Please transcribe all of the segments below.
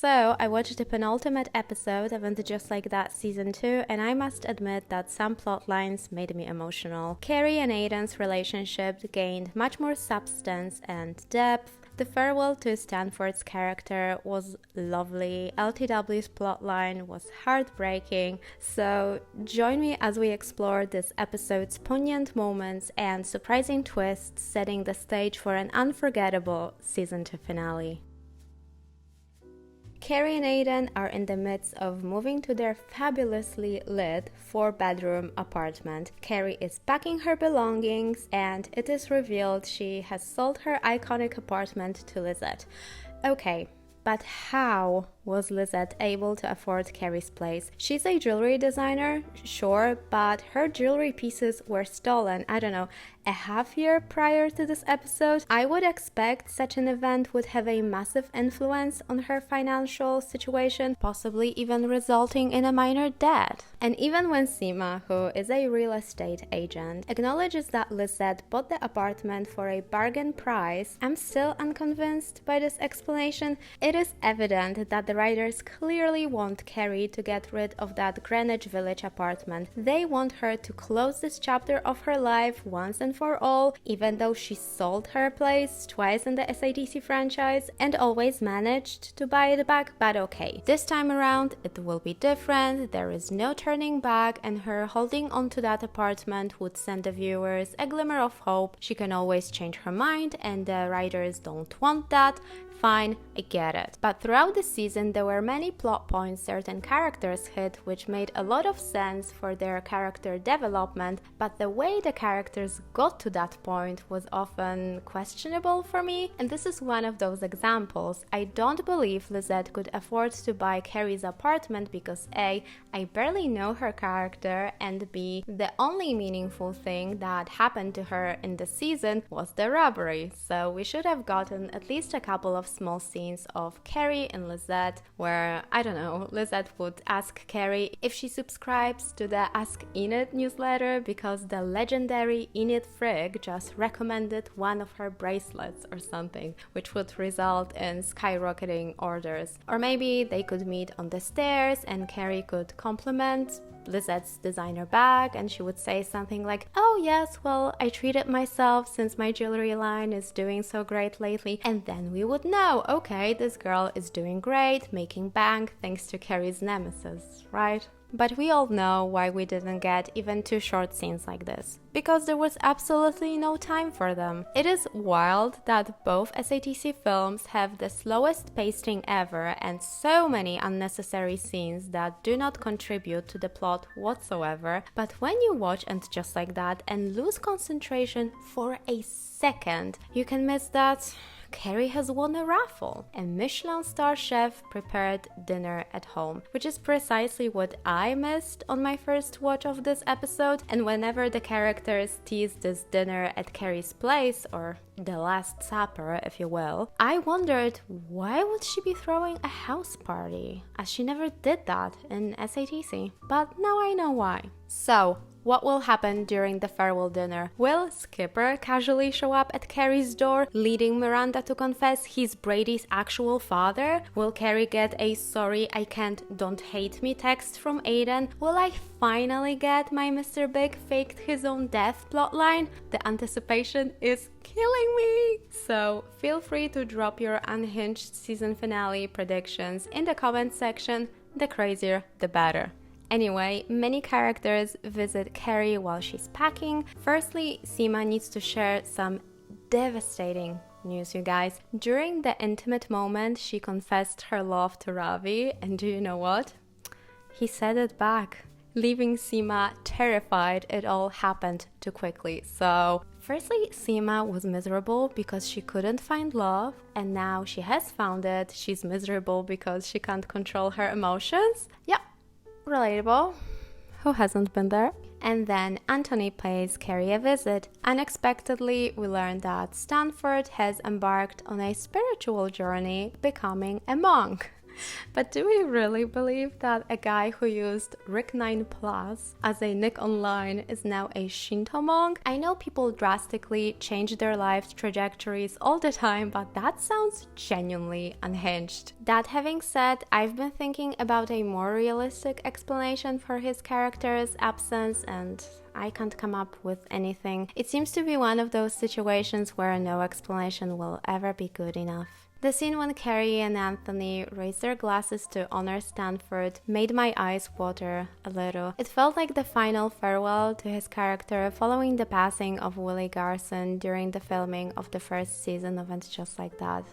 So, I watched the penultimate episode of And Just Like That Season 2, and I must admit that some plot lines made me emotional. Carrie and Aidan's relationship gained much more substance and depth. The farewell to Stanford's character was lovely. LTW's plotline was heartbreaking. So join me as we explore this episode's poignant moments and surprising twists, setting the stage for an unforgettable season 2 finale. Carrie and Aidan are in the midst of moving to their fabulously lit 4-bedroom apartment. Carrie is packing her belongings, and it is revealed she has sold her iconic apartment to Lizette. Okay, but how was Lizette able to afford Carrie's place? She's a jewelry designer, sure, but her jewelry pieces were stolen, I don't know, a half year prior to this episode. I would expect such an event would have a massive influence on her financial situation, possibly even resulting in a minor debt. And even when Seema, who is a real estate agent, acknowledges that Lizette bought the apartment for a bargain price, I'm still unconvinced by this explanation. It is evident that the writers clearly want Carrie to get rid of that Greenwich Village apartment. They want her to close this chapter of her life once and for all, even though she sold her place twice in the SATC franchise and always managed to buy it back. But okay, this time around it will be different. There is no turning back, and her holding onto that apartment would send the viewers a glimmer of hope. She can always change her mind, and the writers don't want that. Fine, I get it. But throughout the season, there were many plot points certain characters hit which made a lot of sense for their character development, but the way the characters got to that point was often questionable for me, and this is one of those examples. I don't believe Lizette could afford to buy Carrie's apartment because A, I barely know her character, and B, the only meaningful thing that happened to her in the season was the robbery. So we should have gotten at least a couple of small scenes of Carrie and Lizette where, I don't know, Lizette would ask Carrie if she subscribes to the Ask Enid newsletter because the legendary Enid Frigg just recommended one of her bracelets or something, which would result in skyrocketing orders. Or maybe they could meet on the stairs and Carrie could compliment Lizette's designer bag, and she would say something like, "Oh yes, well, I treated myself since my jewelry line is doing so great lately," and then we would know, okay, this girl is doing great, making bank thanks to Carrie's nemesis, right? But we all know why we didn't get even 2 short scenes like this. Because there was absolutely no time for them. It is wild that both SATC films have the slowest pacing ever and so many unnecessary scenes that do not contribute to the plot whatsoever. But when you watch And Just Like That and lose concentration for a second, you can miss that Carrie has won a raffle. A Michelin star chef prepared dinner at home, which is precisely what I missed on my first watch of this episode. And whenever the characters teased this dinner at Carrie's place, or the Last Supper, if you will, I wondered why would she be throwing a house party, as she never did that in SATC. But now I know why. So, what will happen during the farewell dinner? Will Skipper casually show up at Carrie's door, leading Miranda to confess he's Brady's actual father? Will Carrie get a "sorry, I can't, don't hate me" text from Aidan? Will I finally get my Mr. Big faked his own death plotline? The anticipation is killing me! So feel free to drop your unhinged season finale predictions in the comment section. The crazier, the better. Anyway, many characters visit Carrie while she's packing. Firstly, Seema needs to share some devastating news, you guys. During the intimate moment, she confessed her love to Ravi, and do you know what? He said it back, leaving Seema terrified it all happened too quickly. So, firstly, Seema was miserable because she couldn't find love, and now she has found it. She's miserable because she can't control her emotions. Yeah. Relatable. Who hasn't been there? And then Anthony pays Carrie a visit. Unexpectedly, we learn that Stanford has embarked on a spiritual journey, becoming a monk. But do we really believe that a guy who used Rick 9 Plus as a nick online is now a Shinto monk? I know people drastically change their life trajectories all the time, but that sounds genuinely unhinged. That having said, I've been thinking about a more realistic explanation for his character's absence, and I can't come up with anything. It seems to be one of those situations where no explanation will ever be good enough. The scene when Carrie and Anthony raised their glasses to honor Stanford made my eyes water a little. It felt like the final farewell to his character following the passing of Willie Garson during the filming of the first season of And Just Like That.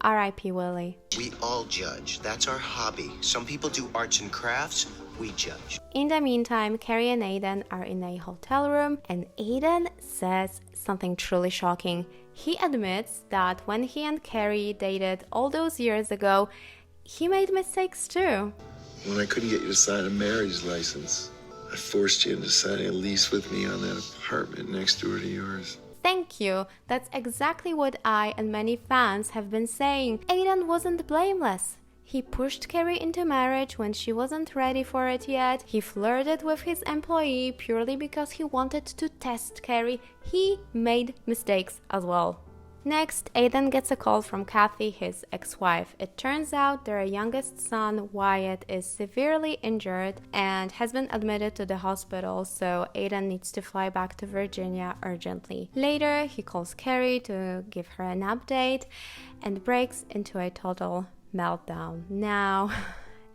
R.I.P. Willie. We all judge. That's our hobby. Some people do arts and crafts. We judge. In the meantime, Carrie and Aidan are in a hotel room, and Aidan says something truly shocking. He admits that when he and Carrie dated all those years ago, he made mistakes too. When I couldn't get you to sign a marriage license, I forced you into signing a lease with me on that apartment next door to yours. Thank you. That's exactly what I and many fans have been saying. Aidan wasn't blameless. He pushed Carrie into marriage when she wasn't ready for it yet. He flirted with his employee purely because he wanted to test Carrie. He made mistakes as well. Next, Aidan gets a call from Kathy, his ex-wife. It turns out their youngest son, Wyatt, is severely injured and has been admitted to the hospital, so Aidan needs to fly back to Virginia urgently. Later, he calls Carrie to give her an update and breaks into a total meltdown. Now,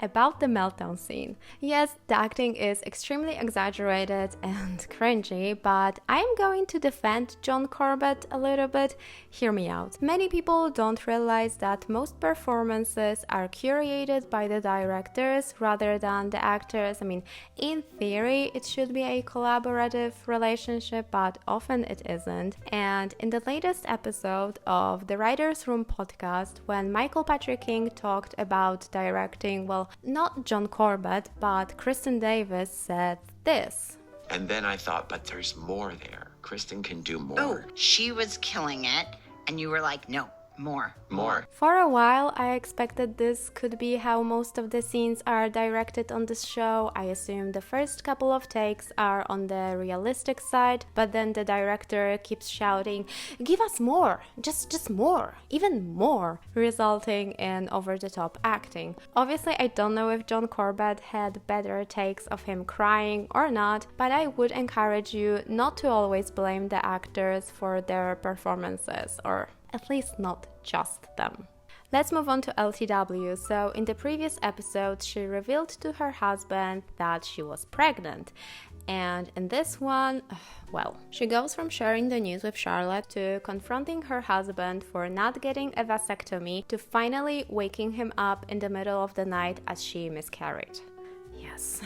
about the meltdown scene. Yes, the acting is extremely exaggerated and cringy, but I am going to defend John Corbett a little bit. Hear me out. Many people don't realize that most performances are curated by the directors rather than the actors. I mean, in theory, it should be a collaborative relationship, but often it isn't. And in the latest episode of the Writers' Room podcast, when Michael Patrick King talked about directing, well, not John Corbett, but Kristen Davis said this. And then I thought, but there's more there. Kristen can do more. Oh, she was killing it, and you were like, no, more. For a while, I expected this could be how most of the scenes are directed on this show. I assume the first couple of takes are on the realistic side, but then the director keeps shouting, give us more, just more, even more, resulting in over-the-top acting. Obviously, I don't know if John Corbett had better takes of him crying or not, but I would encourage you not to always blame the actors for their performances, or at least not just them. Let's move on to LTW. So in the previous episode, she revealed to her husband that she was pregnant. And in this one, well, she goes from sharing the news with Charlotte to confronting her husband for not getting a vasectomy to finally waking him up in the middle of the night as she miscarried. Yes.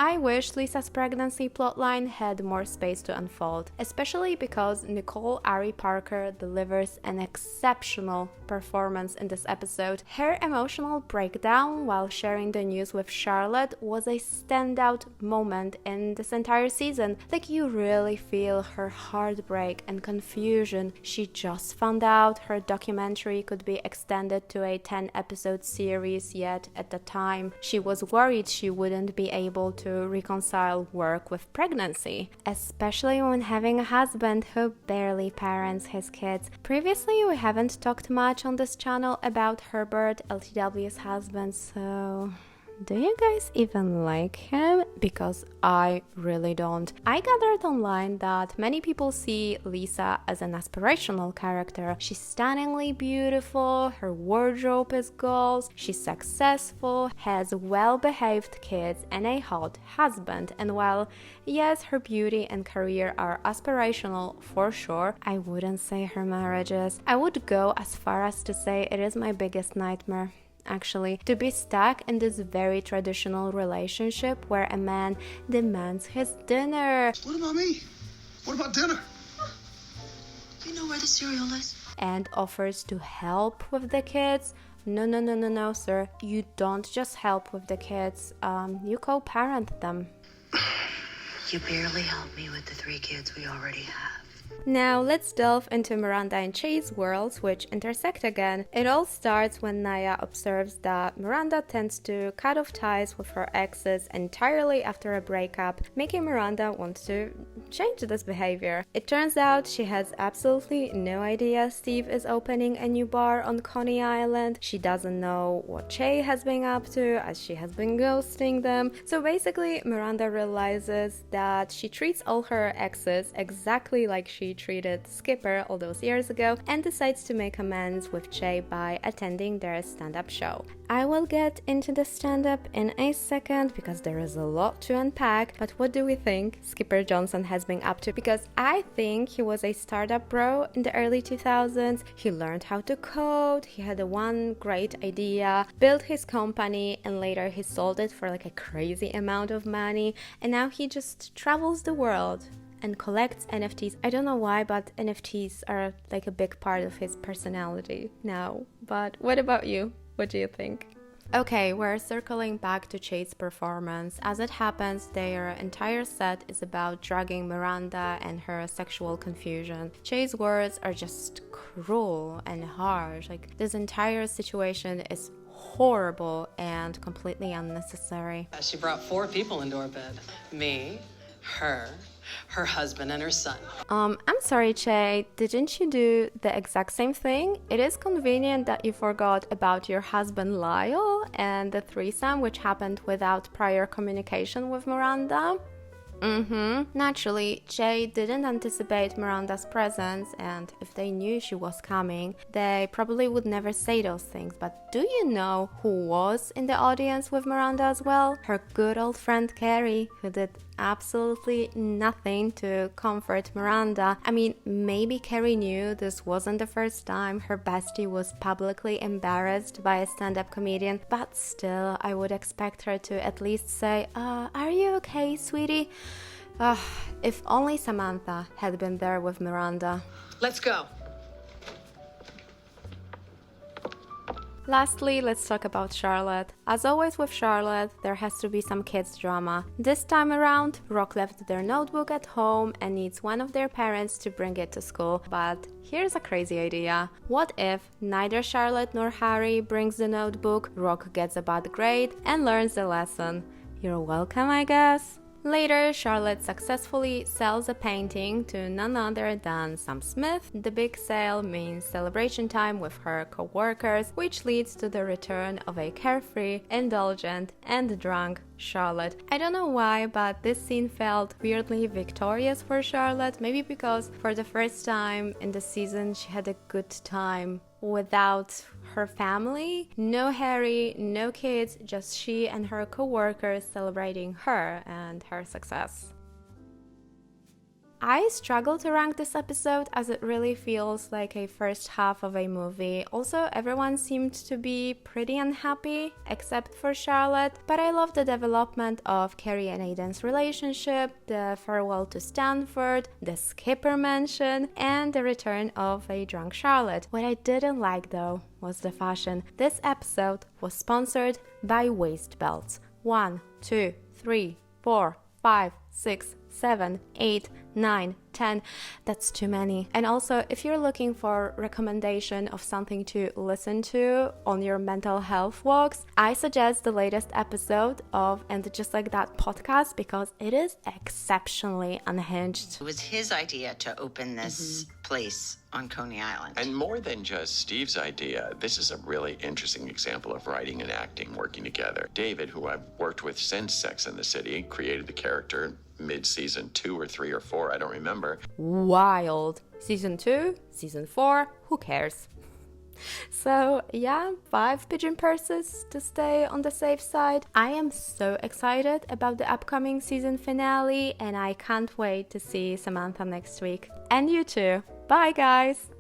I wish Lisa's pregnancy plotline had more space to unfold, especially because Nicole Ari Parker delivers an exceptional performance in this episode. Her emotional breakdown while sharing the news with Charlotte was a standout moment in this entire season. Like, you really feel her heartbreak and confusion. She just found out her documentary could be extended to a 10-episode series, yet at the time she was worried she wouldn't be able to reconcile work with pregnancy, especially when having a husband who barely parents his kids. Previously, we haven't talked much on this channel about Herbert, LTW's husband, so do you guys even like him? Because I really don't. I gathered online that many people see Lisa as an aspirational character. She's stunningly beautiful, her wardrobe is goals, she's successful, has well-behaved kids and a hot husband. And while, yes, her beauty and career are aspirational for sure, I wouldn't say her marriage is. I would go as far as to say it is my biggest nightmare. Actually, to be stuck in this very traditional relationship where a man demands his dinner. What about me? What about dinner? You know where the cereal is? And offers to help with the kids. No, sir. You don't just help with the kids. You co-parent them. You barely help me with the 3 kids we already have. Now let's delve into Miranda and Che's worlds, which intersect again. It all starts when Naya observes that Miranda tends to cut off ties with her exes entirely after a breakup, making Miranda want to change this behavior. It turns out she has absolutely no idea Steve is opening a new bar on Coney Island. She doesn't know what Che has been up to, as she has been ghosting them. So basically, Miranda realizes that she treats all her exes exactly like she treated Skipper all those years ago, and decides to make amends with Che by attending their stand-up show. I will get into the stand-up in a second because there is a lot to unpack, but what do we think Skipper Johnson has been up to? Because I think he was a startup bro in the early 2000s. He learned how to code, he had one great idea, built his company, and later he sold it for like a crazy amount of money, and now he just travels the world and collects NFTs. I don't know why, but NFTs are like a big part of his personality now. But what about you? What do you think? Okay, we're circling back to Che's performance. As it happens, their entire set is about drugging Miranda and her sexual confusion. Che's words are just cruel and harsh. Like, this entire situation is horrible and completely unnecessary. She brought 4 people into our bed. Me, her husband, and her son. I'm sorry, Che, didn't you do the exact same thing? It is convenient that you forgot about your husband Lyle and the threesome, which happened without prior communication with Miranda. Naturally, Che didn't anticipate Miranda's presence, and if they knew she was coming, they probably would never say those things. But do you know who was in the audience with Miranda as well? Her good old friend Carrie, who did absolutely nothing to comfort Miranda. I mean, maybe Carrie knew this wasn't the first time her bestie was publicly embarrassed by a stand-up comedian, but still, I would expect her to at least say, are you okay, sweetie? If only Samantha had been there with Miranda. Let's go. Lastly, let's talk about Charlotte. As always with Charlotte, there has to be some kids drama. This time around, Rock left their notebook at home and needs one of their parents to bring it to school. But here's a crazy idea. What if neither Charlotte nor Harry brings the notebook, Rock gets a bad grade and learns the lesson? You're welcome, I guess. Later, Charlotte successfully sells a painting to none other than Sam Smith. The big sale means celebration time with her co-workers, which leads to the return of a carefree, indulgent, and drunk Charlotte. I don't know why, but this scene felt weirdly victorious for Charlotte, maybe because for the first time in the season she had a good time without her family. No Harry, no kids, just she and her co-workers celebrating her and her success. I struggle to rank this episode as it really feels like a first half of a movie. Also, everyone seemed to be pretty unhappy, except for Charlotte, but I love the development of Carrie and Aidan's relationship, the farewell to Stanford, the Skipper mention, and the return of a drunk Charlotte. What I didn't like though was the fashion. This episode was sponsored by waist belts. 1, 2, 3, 4, 5, 6, 7, 8, 9, 10. That's too many. And also, if you're looking for recommendation of something to listen to on your mental health walks, I suggest the latest episode of And Just Like That podcast because it is exceptionally unhinged. It was his idea to open this place on Coney Island. And more than just Steve's idea, this is a really interesting example of writing and acting working together. David, who I've worked with since Sex and the City, created the character mid-season 2 or 3 or 4, I don't remember. Wild. Season 2, Season 4, who cares? So yeah, 5 pigeon purses to stay on the safe side. I am so excited about the upcoming season finale and I can't wait to see Samantha next week. And you too. Bye guys!